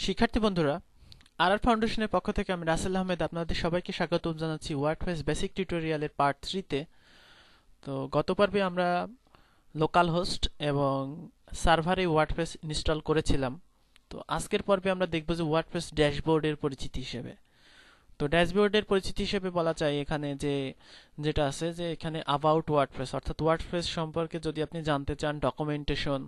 শিক্ষার্থী বন্ধুরা, আরআর ফাউন্ডেশনের পক্ষ থেকে আমি রাসেল আহমেদ আপনাদের সবাইকে স্বাগতম জানাচ্ছি ওয়ার্ডপ্রেস বেসিক টিউটোরিয়ালের পার্ট 3 তে। তো গত পর্বে আমরা লোকাল হোস্ট এবং সার্ভারে ওয়ার্ডপ্রেস ইনস্টল করেছিলাম। তো আজকের পর্বে আমরা দেখব যে ওয়ার্ডপ্রেস ড্যাশবোর্ডের পরিচিতি হিসেবে। তো ড্যাশবোর্ডের পরিচিতি হিসেবে বলা যায় এখানে যেটা আছে যে এখানে অ্যাবাউট ওয়ার্ডপ্রেস, অর্থাৎ ওয়ার্ডপ্রেস সম্পর্কে যদি আপনি জানতে চান, ডকুমেন্টেশন,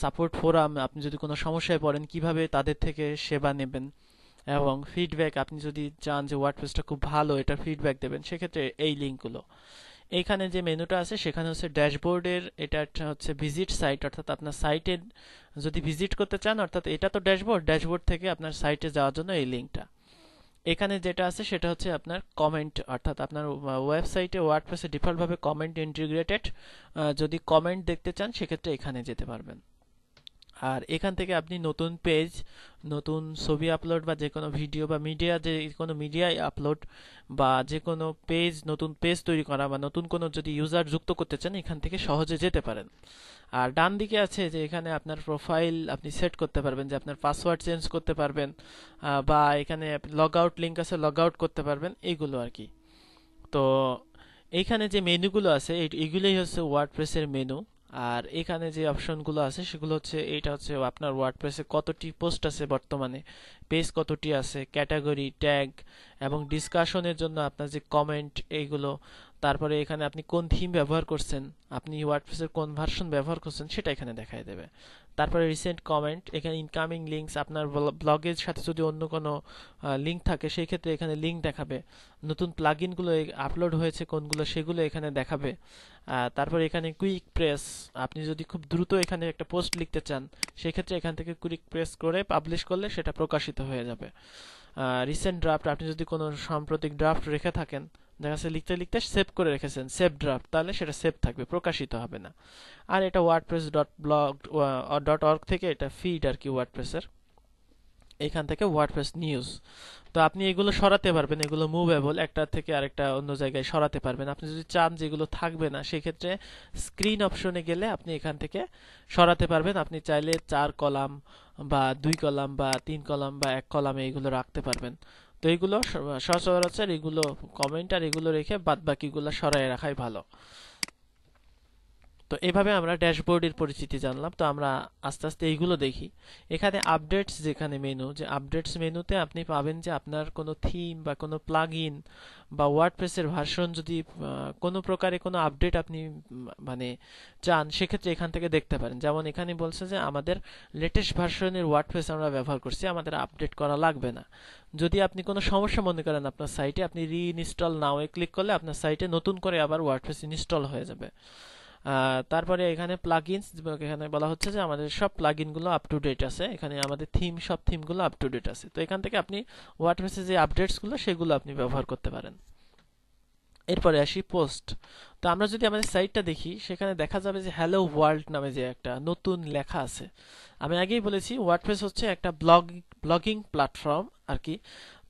সাপোর্ট ফোরাম, আপনি যদি কোনো সমস্যায় পড়েন কিভাবে তাদের থেকে সেবা নেবেন, এবং ফিডব্যাক, আপনি যদি চান যে ওয়ার্ডপ্রেসটা খুব ভালো, এটার ফিডব্যাক দেবেন, সেক্ষেত্রে এই লিঙ্কগুলো। এইখানে যে মেনুটা আছে সেখানে হচ্ছে ড্যাশবোর্ডের, এটা একটা হচ্ছে ভিজিট সাইট, অর্থাৎ আপনার সাইটে যদি ভিজিট করতে চান, অর্থাৎ এটা তো ড্যাশবোর্ড থেকে আপনার সাইটে যাওয়ার জন্য এই লিঙ্কটা। এখানে যেটা আছে সেটা হচ্ছে আপনার কমেন্ট, অর্থাৎ আপনার ওয়েবসাইটে ওয়ার্ডপ্রেসে ডিফল্টভাবে কমেন্ট ইন্টিগ্রেটেড। যদি কমেন্ট দেখতে চান সেক্ষেত্রে এখানে যেতে পারবেন। আর এখান থেকে আপনি নতুন পেজ, নতুন ছবি আপলোড বা যে কোনো ভিডিও বা মিডিয়া, যে কোনো মিডিয়ায় আপলোড বা যে কোনো পেজ, নতুন পেজ তৈরি করা বা নতুন কোনো যদি ইউজার যুক্ত করতে চান এখান থেকে সহজে যেতে পারেন। আর ডান দিকে আছে যে এখানে আপনার প্রোফাইল আপনি সেট করতে পারবেন, যে আপনার পাসওয়ার্ড চেঞ্জ করতে পারবেন, বা এখানে লগ আউট লিঙ্ক আছে, লগ আউট করতে পারবেন, এইগুলো আর কি। তো এইখানে যে মেনুগুলো আছে এইগুলোই হচ্ছে ওয়ার্ডপ্রেসের মেনু। আর এখানে যে অপশনগুলো আছে সেগুলো হচ্ছে, এইটা হচ্ছে আপনার ওয়ার্ডপ্রেসে কতটি পোস্ট আছে বর্তমানে, পেজ কতটি আছে, ক্যাটাগরি, ট্যাগ এবং ডিসকাশনের জন্য আপনার যে কমেন্ট, এইগুলো। তারপরে এখানে আপনি কোন থিম ব্যবহার করছেন, আপনি ওয়ার্ডপ্রেসের কোন ভার্সন ব্যবহার করছেন সেটা এখানে দেখায় দেবে। তারপরে রিসেন্ট কমেন্ট, এখানে ইনকামিং লিঙ্কস, আপনার ব্লগের সাথে যদি অন্য কোনো লিঙ্ক থাকে সেই ক্ষেত্রে এখানে লিঙ্ক দেখাবে। নতুন প্লাগইনগুলো আপলোড হয়েছে কোনগুলো সেগুলো এখানে দেখাবে। তারপর এখানে কুইক প্রেস, আপনি যদি খুব দ্রুত এখানে একটা পোস্ট লিখতে চান সেক্ষেত্রে এখান থেকে কুইক প্রেস করে পাবলিশ করলে সেটা প্রকাশিত হয়ে যাবে। রিসেন্ট ড্রাফট, আপনি যদি কোনো সাম্প্রতিক ড্রাফট রেখে থাকেন, দেখা যাচ্ছে লিখতে লিখতে সেভ করে রেখেছেন, সেভ ড্রাফট, তাহলে সেটা সেভ থাকবে, প্রকাশিত হবে না। আর এটা WordPress dot blog dot org থেকে এটা ফিড আর কি ওয়ার্ডপ্রেসের, এখান থেকে ওয়ার্ডপ্রেস নিউজ। তো আপনি এগুলো সরাতে পারবেন, এগুলো মুভেবল, একটা থেকে আরেকটা অন্য জায়গায় সরাতে পারবেন। আপনি যদি চান যেগুলো থাকবে না সেক্ষেত্রে স্ক্রিন অপশনে গেলে আপনি এখান থেকে সরাতে পারবেন। আপনি চাইলে 4 কলাম বা 2 কলাম বা 3 কলাম বা 1 কলামে এগুলো রাখতে পারবেন। তো এগুলো সচরাচর এগুলো কমেন্ট আর এগুলো রেখে বাদ বাকিগুলো সরাই রাখাই ভালো। তো এভাবে আমরা ড্যাশবোর্ডের পরিচিতি জানলাম। তো আমরা আস্তে আস্তে এইগুলো দেখি। এখানে আপডেটস, যেখানে মেনু, যে আপডেটস মেনুতে আপনি পাবেন যে আপনার কোনো থিম বা কোনো প্লাগইন বা ওয়ার্ডপ্রেসের ভার্সন যদি কোনো প্রকারে কোনো আপডেট আপনি মানে চান সেক্ষেত্রে এখান থেকে দেখতে পারেন। যেমন এখানে বলছে যে আমাদের লেটেস্ট ভার্সনের ওয়ার্ডপ্রেস আমরা ব্যবহার করছি, আমাদের আপডেট করা লাগবে না। যদি আপনি কোনো সমস্যা মনে করেন আপনার সাইটে, আপনি রিইনস্টল নাও এ ক্লিক করলে আপনার সাইটে নতুন করে আবার ওয়ার্ডপ্রেস ইনস্টল হয়ে যাবে। তারপরে এখানে প্লাগইনস, এখানে বলা হচ্ছে যে আমাদের সব প্লাগইনগুলো আপ টু ডেট আছে, এখানে আমাদের সব থিমগুলো আপ টু ডেট আছে। তো এখান থেকে আপনি ওয়ার্ডপ্রেসে যে আপডেটসগুলো সেগুলো আপনি ব্যবহার করতে পারেন। এরপরে আসি পোস্ট। তো আমরা যদি আমাদের সাইটটা দেখি সেখানে দেখা যাবে যে হ্যালো ওয়ার্ল্ড নামে যে একটা নতুন লেখা আছে। আমি আগেই বলেছি ওয়ার্ডপ্রেস হচ্ছে একটা ব্লগিং প্ল্যাটফর্ম আর কি।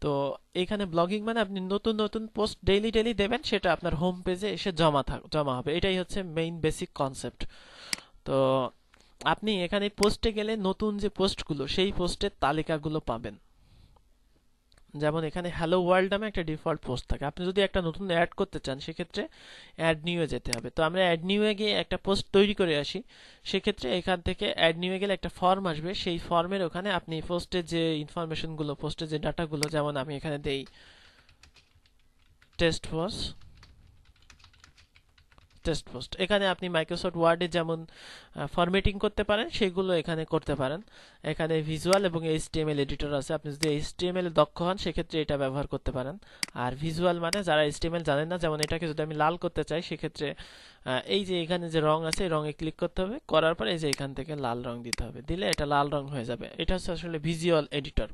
তো এখানে ব্লগিং মানে আপনি নতুন নতুন পোস্ট ডেইলি ডেইলি দেবেন, সেটা আপনার হোম পেজে এসে জমা হবে, এটাই হচ্ছে মেইন বেসিক কনসেপ্ট। তো আপনি এখানে পোস্টে গেলে নতুন যে পোস্টগুলো সেই পোস্টের তালিকাগুলো পাবেন। যেমন এখানে হ্যালো ওয়ার্ল্ড নামে একটা ডিফল্ট পোস্ট থাকে, আপনি যদি একটা নতুন অ্যাড করতে চান সেক্ষেত্রে অ্যাড নিউয়ে যেতে হবে। তো আমরা অ্যাড নিউয়ে গিয়ে একটা পোস্ট তৈরি করে আসি, সেক্ষেত্রে এখান থেকে অ্যাড নিউয়ে গেলে একটা ফর্ম আসবে, সেই ফর্মের ওখানে আপনি পোস্টের যে ইনফরমেশনগুলো, পোস্টের যে ডাটাগুলো, যেমন আমি এখানে দেই টেস্ট পোস্ট, এখানে আপনি মাইক্রোসফট ওয়ার্ডে যেমন ফরম্যাটিং করতে পারেন সেগুলো এখানে করতে পারেন। এখানে ভিজুয়াল এবং এইচটিএমএল এডিটর আছে, আপনি যদি এইচটিএমএল এ দক্ষ হন সেক্ষেত্রে এটা ব্যবহার করতে পারেন। আর ভিজুয়াল মানে যারা এইচটিএমএল জানেন না, যেমন এটাকে যদি আমি লাল করতে চাই সেক্ষেত্রে এই যে এখানে যে রং আছে এই রঙে ক্লিক করতে হবে, করার পর এই যে এখান থেকে লাল রং দিতে হবে, দিলে এটা লাল রং হয়ে যাবে। এটা হচ্ছে আসলে ভিজুয়াল এডিটর।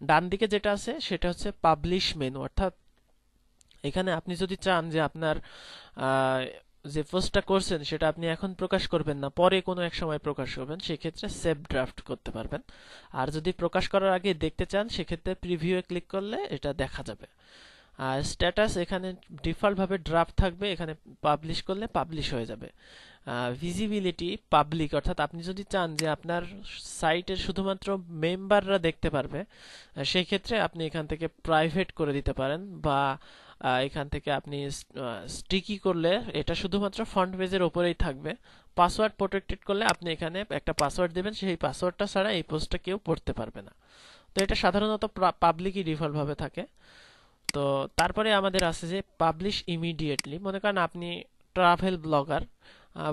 ডান দিকে যেটা আছে সেটা হচ্ছে পাবলিশ মেনু, অর্থাৎ এখানে আপনি যদি চান যে আপনার আহ, যে পোস্টটা করছেন সেটা আপনি এখন প্রকাশ করবেন না, পরে কোনো এক সময় প্রকাশ করবেন, সেক্ষেত্রে সেভ ড্রাফট করতে পারবেন। আর যদি প্রকাশ করার আগে দেখতে চান সেক্ষেত্রে প্রিভিউয়ে ক্লিক করলে এটা দেখা যাবে। আর স্ট্যাটাস এখানে ডিফল্ট ভাবে ড্রাফট থাকবে, এখানে পাবলিশ করলে পাবলিশ হয়ে যাবে। ভিজিবিলিটি পাবলিক, অর্থাৎ আপনি যদি চান যে আপনার সাইটের শুধুমাত্র মেম্বাররা দেখতে পারবে, সেই ক্ষেত্রে আপনি এখান থেকে প্রাইভেট করে দিতে পারেন, বা এখান থেকে আপনি স্টিকি করলে এটা শুধুমাত্র ফ্রন্ট পেজের উপরেই থাকবে। পাসওয়ার্ড প্রোটেক্টেড করলে আপনি এখানে একটা পাসওয়ার্ড দেবেন, সেই পাসওয়ার্ডটা ছাড়া এই পোস্টটা কেউ পড়তে পারবে না। তো এটা সাধারণত পাবলিকই ডিফল্ট ভাবে থাকে। তো তারপরে আমাদের আছে যে পাবলিশ ইমিডিয়েটলি। মনে করেন আপনি ট্রাভেল ব্লগার,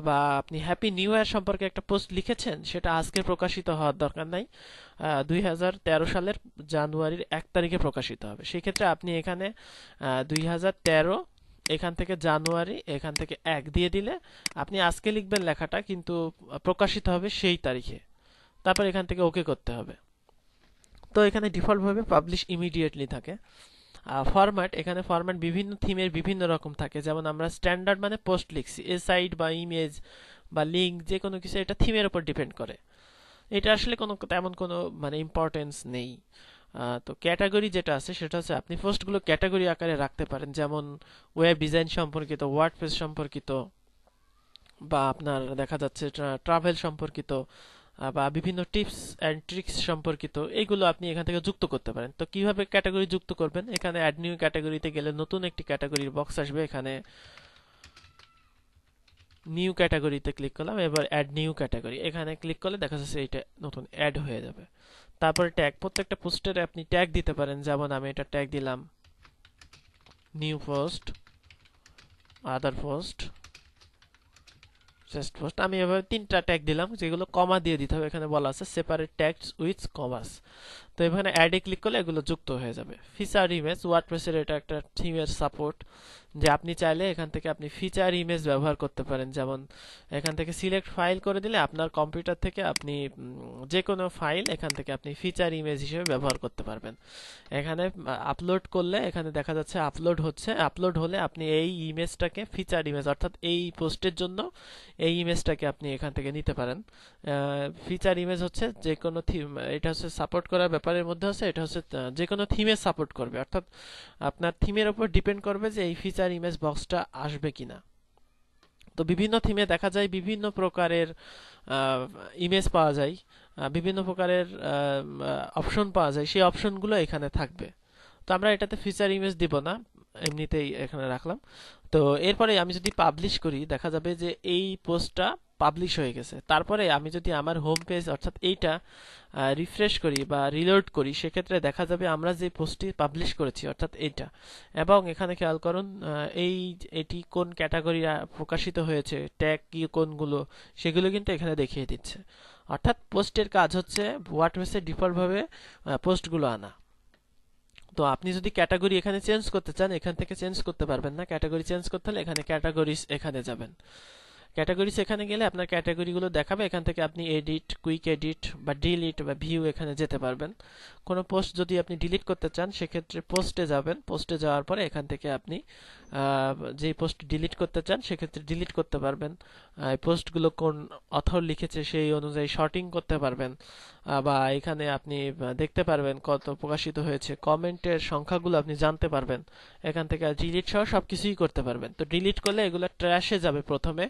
বা আপনি হ্যাপি নিউ ইয়ার সম্পর্কে একটা পোস্ট লিখেছেন, সেটা আজকে প্রকাশিত হওয়ার দরকার নাই, 2013 সালের জানুয়ারির 1 তারিখে প্রকাশিত হবে। সেই ক্ষেত্রে আপনি এখানে 2013, এখান থেকে জানুয়ারি, এখান থেকে 1 দিয়ে দিলে আপনি আজকে লিখবেন লেখাটা, কিন্তু প্রকাশিত হবে সেই তারিখে। তারপর এখান থেকে ওকে করতে হবে। তো এখানে ডিফল্ট ভাবে পাবলিশ ইমিডিয়েটলি থাকে। ফরম্যাট, এখানে ফরম্যাট বিভিন্ন থিমের বিভিন্ন রকম থাকে। যেমন আমরা স্ট্যান্ডার্ড মানে পোস্ট লিখছি, এ সাইট বা ইমেজ বা লিঙ্ক যে কোনো কিছু, এটা থিমের উপর ডিপেন্ড করে। এটা আসলে তেমন কোনো মানে ইম্পর্টেন্স নেই। তো ক্যাটাগরি যেটা আছে সেটা হচ্ছে আপনি পোস্টগুলো ক্যাটাগরি আকারে রাখতে পারেন, যেমন ওয়েব ডিজাইন সম্পর্কিত, ওয়ার্ডপ্রেস সম্পর্কিত, বা আপনার দেখা যাচ্ছে ট্রাভেল সম্পর্কিত, বা বিভিন্ন টিপস এন্ড ট্রিক্স সম্পর্কিত, এগুলো আপনি এখান থেকে যুক্ত করতে পারেন। তো কিভাবে ক্যাটাগরি যুক্ত করবেন? এখানে অ্যাড নিউ ক্যাটাগরিতে গেলে নতুন একটি ক্যাটাগরির বক্স আসবে। এখানে নিউ ক্যাটাগরিতে ক্লিক করলাম, এবার অ্যাড নিউ ক্যাটাগরি, এখানে ক্লিক করলে দেখা যাচ্ছে এটা নতুন অ্যাড হয়ে যাবে। তারপরে ট্যাগ, প্রত্যেকটা পোস্টের আপনি ট্যাগ দিতে পারেন। যেমন আমি এটা ট্যাগ দিলাম নিউ পোস্ট, আদার পোস্ট, জাস্ট পোস্ট। আমি এভাবে 3টা ট্যাগ দিলাম, যেগুলো কমা দিয়ে দিতে হবে। এখানে বলা আছে সেপারেট ট্যাগস উইথ কমাস। তো এখানে অ্যাডে ক্লিক করলে এগুলো যুক্ত হয়ে যাবে। ফিচার ইমেজ, ওয়ার্ডপ্রেসের এটা একটা থিমের সাপোর্ট, যে আপনি চাইলে এখান থেকে আপনি ফিচার ইমেজ ব্যবহার করতে পারেন। যেমন এখান থেকে সিলেক্ট ফাইল করে দিলে আপনার কম্পিউটার থেকে আপনি যে কোনো ফাইল এখান থেকে আপনি ফিচার ইমেজ হিসেবে ব্যবহার করতে পারবেন। এখানে আপলোড করলে এখানে দেখা যাচ্ছে আপলোড হচ্ছে, আপলোড হলে আপনি এই ইমেজটাকে ফিচার ইমেজ, অর্থাৎ এই পোস্টের জন্য এই ইমেজটাকে আপনি এখান থেকে নিতে পারেন। ফিচার ইমেজ হচ্ছে যে কোনো থিম, এটা হচ্ছে সাপোর্ট করার ব্যাপারের মধ্যে আছে, এটা হচ্ছে যে কোনো থিমে সাপোর্ট করবে, অর্থাৎ আপনার থিমের উপর ডিপেন্ড করবে যে এই ফিচার ইমেজ বক্সটা আসবে কিনা। তো বিভিন্ন থিমে দেখা যায় বিভিন্ন প্রকারের ইমেজ পাওয়া যায়, বিভিন্ন প্রকারের অপশন পাওয়া যায়, সেই অপশনগুলো এখানে থাকবে। তো আমরা এটাতে ফিচার ইমেজ দিব না, এমনিতেই এখানে রাখলাম। তো এরপরে আমি যদি পাবলিশ করি, দেখা যাবে যে এই পোস্টটা পাবলিশ হয়ে গেছে। তারপরে আমি যদি আমার হোম পেজ অর্থাৎ এইটা রিফ্রেশ করি বা রিলোড করি, সেক্ষেত্রে দেখা যাবে আমরা যে পোস্টটি পাবলিশ করেছি অর্থাৎ এইটা, এবং এখানে খেয়াল করুন এটি কোন ক্যাটাগরি প্রকাশিত হয়েছে, ট্যাগ কি কোনগুলো, সেগুলো কিন্তু এখানে দেখিয়ে দিচ্ছে। অর্থাৎ পোস্টের কাজ হচ্ছে ওয়ার্ডপ্রেসে ডিফল্ট ভাবে পোস্টগুলো আনা। তো আপনি যদি ক্যাটাগরি এখানে চেঞ্জ করতে চান, এখান থেকে চেঞ্জ করতে পারবেন না। ক্যাটাগরি চেঞ্জ করতে হলে এখানে ক্যাটাগরিজ এখানে যাবেন। ক্যাটাগরিজ এখানে গেলে আপনার ক্যাটাগরিগুলো দেখাবে। এখান থেকে আপনি এডিট, কুইক এডিট বা ডিলিট বা ভিউ এখানে যেতে পারবেন। কোনো পোস্ট যদি আপনি ডিলিট করতে চান, সেক্ষেত্রে পোস্টে যাবেন। পোস্টে যাওয়ার পরে এখান থেকে আপনি যে পোস্ট ডিলিট করতে চান সেক্ষেত্রে ডিলিট করতে পারবেন। এই পোস্টগুলো কোন অথর লিখেছে সেই অনুযায়ী শর্টিং করতে পারবেন, বা এখানে আপনি দেখতে পারবেন কত প্রকাশিত হয়েছে, কমেন্টের সংখ্যাগুলো আপনি জানতে পারবেন। এখান থেকে ডিলিট সহ সবকিছুই করতে পারবেন। তো ডিলিট করলে এগুলো ট্র্যাশে যাবে প্রথমে,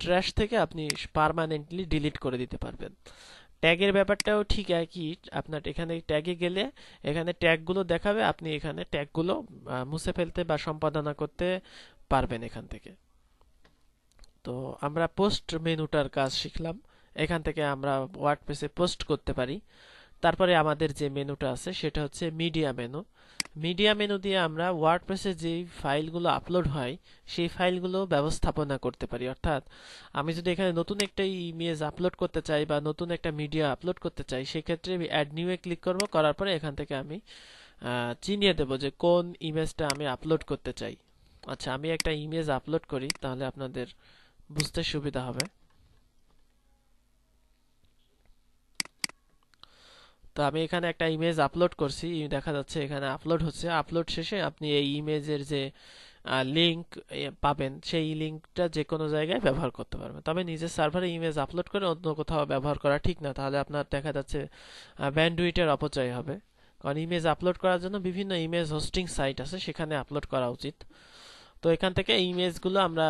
ট্র্যাশ থেকে আপনি পার্মানেন্টলি ডিলিট করে দিতে পারবেন। ট্যাগের ব্যাপারটাও ঠিক একই। আপনার এখানে ট্যাগে গেলে এখানে ট্যাগগুলো দেখাবে, আপনি এখানে ট্যাগগুলো মুছে ফেলতে বা সম্পাদনা করতে পারবেন এখান থেকে। তো আমরা পোস্ট মেনুটার কাজ শিখলাম। এখান থেকে আমরা ওয়ার্ডপ্রেসে পোস্ট করতে পারি। তারপরে আমাদের যে মেনুটা আছে সেটা হচ্ছে মিডিয়া মেনু। মিডিয়া মেনু দিয়ে আমরা ওয়ার্ডপ্রেসে যে ফাইলগুলো আপলোড হয় সেই ফাইলগুলো ব্যবস্থাপনা করতে পারি। অর্থাৎ আমি যদি এখানে নতুন একটা ইমেজ আপলোড করতে চাই বা নতুন একটা মিডিয়া আপলোড করতে চাই, সেক্ষেত্রে আমি অ্যাড নিউ এ ক্লিক করব। করার পরে এখান থেকে আমি চিনিয়ে দেব যে কোন ইমেজটা আমি আপলোড করতে চাই। আচ্ছা, আমি একটা ইমেজ আপলোড করি, তাহলে আপনাদের বুঝতে সুবিধা হবে। তো আমি এখানে একটা ইমেজ আপলোড করছি, দেখা যাচ্ছে এখানে আপলোড হচ্ছে। আপলোড শেষে আপনি এই ইমেজের যে লিংক পাবেন, সেই লিংকটা যে কোনো জায়গায় ব্যবহার করতে পারবেন। তবে নিজের সার্ভারে ইমেজ আপলোড করে অন্য কোথাও ব্যবহার করা ঠিক না, তাহলে আপনার দেখা যাচ্ছে ব্যান্ডউইথের অপচয় হবে। কারণ ইমেজ আপলোড করার জন্য বিভিন্ন ইমেজ হোস্টিং সাইট আছে, সেখানে আপলোড করা উচিত। তো এখান থেকে ইমেজগুলো আমরা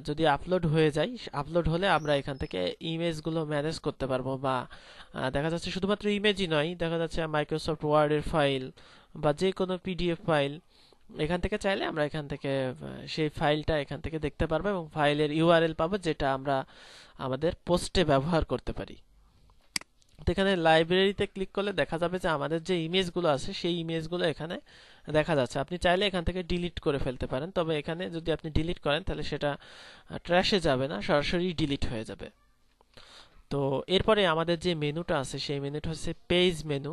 যদি আপলোড হয়ে যায়, আপলোড হলে আমরা এখান থেকে ইমেজগুলো ম্যানেজ করতে পারবো, বা দেখা যাচ্ছে শুধুমাত্র ইমেজই নয়, দেখা যাচ্ছে মাইক্রোসফট ওয়ার্ডের ফাইল বা যে কোনো পিডিএফ ফাইল, এখান থেকে চাইলে আমরা এখান থেকে সেই ফাইলটা এখান থেকে দেখতে পারবো এবং ফাইলের ইউআরএল পাবো, যেটা আমরা আমাদের পোস্টে ব্যবহার করতে পারি। তো এখানে লাইব্রেরিতে ক্লিক করলে দেখা যাবে যে আমাদের যে ইমেজগুলো আছে সেই ইমেজগুলো এখানে দেখা যাচ্ছে। আপনি চাইলে এখান থেকে ডিলিট করে ফেলতে পারেন, তবে এখানে যদি আপনি ডিলিট করেন তাহলে সেটা ট্র্যাশে যাবে না, সরাসরি ডিলিট হয়ে যাবে। তো এরপরে আমাদের যে মেনুটা আছে সেই মেনুটা হচ্ছে পেজ মেনু।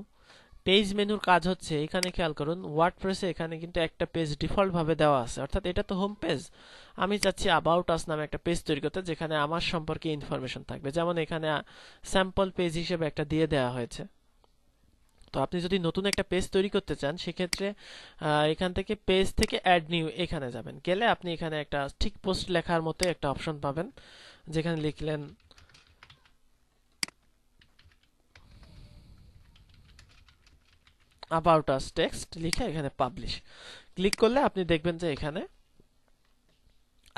পেজ মেনুর কাজ হচ্ছে, এখানে খেয়াল করুন, ওয়ার্ডপ্রেসে এখানে কিন্তু একটা পেজ ডিফল্ট ভাবে দেওয়া আছে, অর্থাৎ এটা তো হোম পেজ। আমি চাচ্ছি অ্যাবাউট আস নামে একটা পেজ তৈরি করতে, যেখানে আমার সম্পর্কে ইনফরমেশন থাকবে, যেমন এখানে স্যাম্পল পেজ হিসেবে একটা দিয়ে দেওয়া হয়েছে। তো আপনি যদি নতুন একটা পেজ তৈরি করতে চান, সেক্ষেত্রে এখান থেকে পেজ থেকে অ্যাড নিউ এখানে যাবেন, গেলে আপনি এখানে একটা ঠিক পোস্ট লেখার মতো একটা অপশন পাবেন, যেখানে লিখলেন অ্যাবাউট আস টেক্সট, লিখে এখানে পাবলিশ ক্লিক করলে আপনি দেখবেন যে এখানে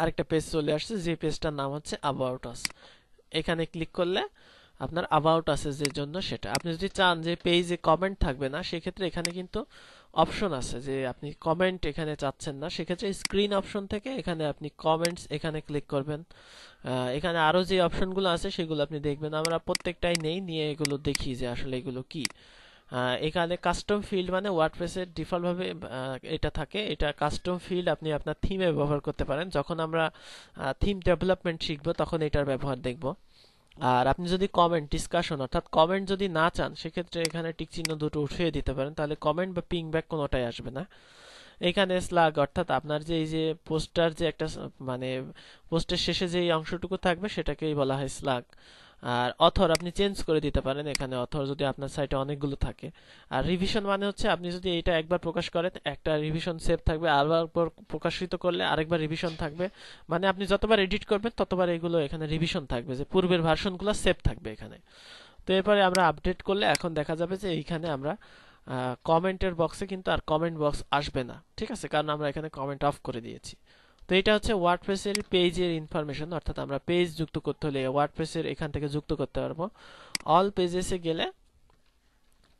আরেকটা পেজ চলে আসছে, যে পেজটার নাম হচ্ছে অ্যাবাউট আস। এখানে ক্লিক করলে আপনার অ্যাবাউট আস এর জন্য সেটা। আপনি যদি চান যে পেজে কমেন্ট থাকবে না, সেক্ষেত্রে এখানে কিন্তু অপশন আছে যে আপনি কমেন্ট এখানে চাচ্ছেন না, সেক্ষেত্রে স্ক্রিন অপশন থেকে এখানে আপনি কমেন্টস এখানে ক্লিক করবেন। এখানে আরো যে অপশনগুলো আছে সেগুলো আপনি দেখবেন, আমরা প্রত্যেকটাই নেই, নিয়ে এগুলো দেখি যে আসলে এগুলো কি। এখানে কাস্টম ফিল্ড মানে ওয়ার্ডপ্রেসের ডিফল্ট ভাবে এটা থাকে, এটা কাস্টম ফিল্ড আপনি আপনার থিমে ব্যবহার করতে পারেন। যখন আমরা থিম ডেভেলপমেন্ট শিখবো তখন এটার ব্যবহার দেখব। আর আপনি যদি কমেন্ট ডিসকাশন অর্থাৎ কমেন্ট যদি না চান, সেক্ষেত্রে এখানে টিক চিহ্ন দুটো উঠিয়ে দিতে পারেন, তাহলে কমেন্ট বা পিং ব্যাক কোনোটাই আসবে না। এখানে স্লাগ অর্থাৎ আপনার যে এই যে পোস্টার যে একটা মানে পোস্টের শেষে যে অংশটুকু থাকবে সেটাকেই বলা হয় স্লাগ। আর অথর আপনি চেঞ্জ করে দিতে পারেন, এখানে অথর যদি আপনার সাইটে অনেকগুলো থাকে। আর রিভিশন মানে হচ্ছে আপনি যদি এটা একবার প্রকাশ করেন একটা রিভিশন সেভ থাকবে, আবার প্রকাশিত করলে আরেকবার রিভিশন থাকবে, মানে আপনি যতবার এডিট করবেন ততবার এগুলো এখানে রিভিশন থাকবে, যে পূর্বের ভার্সনগুলো সেভ থাকবে এখানে। তো এরপরে আমরা আপডেট করলে এখন দেখা যাবে যে এইখানে আমরা কমেন্টের বক্সে কিন্তু আর কমেন্ট বক্স আসবে না, ঠিক আছে, কারণ আমরা এখানে কমেন্ট অফ করে দিয়েছি। তো এটা হচ্ছে ওয়ার্ডপ্রেসের পেজের ইনফরমেশন, অর্থাৎ আমরা পেজ যুক্ত করতে হলে ওয়ার্ডপ্রেসের এখান থেকে যুক্ত করতে পারবো। অল পেজেসে গেলে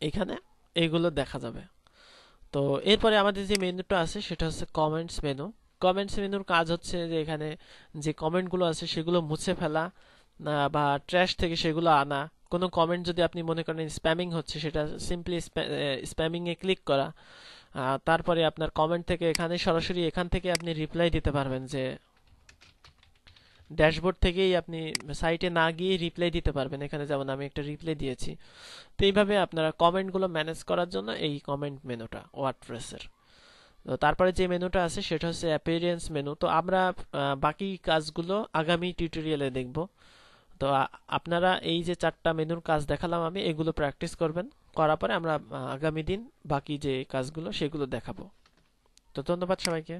এখানে এইগুলো দেখা যাবে। তো এরপরে আমাদের যে মেনুটা আছে সেটা হচ্ছে কমেন্টস মেনু। কমেন্টস মেনুর কাজ হচ্ছে যে এখানে যে কমেন্টগুলো আছে সেগুলো মুছে ফেলা, বা ট্র্যাশ থেকে সেগুলো আনা। কোনো কমেন্ট যদি আপনি মনে করেন স্প্যামিং হচ্ছে, সেটা সিম্পলি স্প্যামিং এ ক্লিক করা। তারপরে আপনার কমেন্ট থেকে এখানে সরাসরি এখান থেকে আপনি রিপ্লাই দিতে পারবেন, যে ড্যাশবোর্ড থেকেই আপনি সাইটে না গিয়ে রিপ্লাই দিতে পারবেন, এখানে যেমন আমি একটা রিপ্লাই দিয়েছি। তো এইভাবে আপনারা কমেন্টগুলো ম্যানেজ করার জন্য এই কমেন্ট মেনুটা ওয়ার্ডপ্রেসের। তো তারপরে যে মেনুটা আছে সেটা হচ্ছে অ্যাপিয়ারেন্স মেনু। তো আমরা বাকি কাজগুলো আগামী টিউটোরিয়ালে দেখব। তো আপনারা এই যে চারটা মেনুর কাজ দেখালাম আমি, এগুলো প্র্যাকটিস করবেন, করার পরে আমরা আগামী দিন বাকি যে কাজগুলো সেগুলো দেখাবো। তো ধন্যবাদ সবাইকে।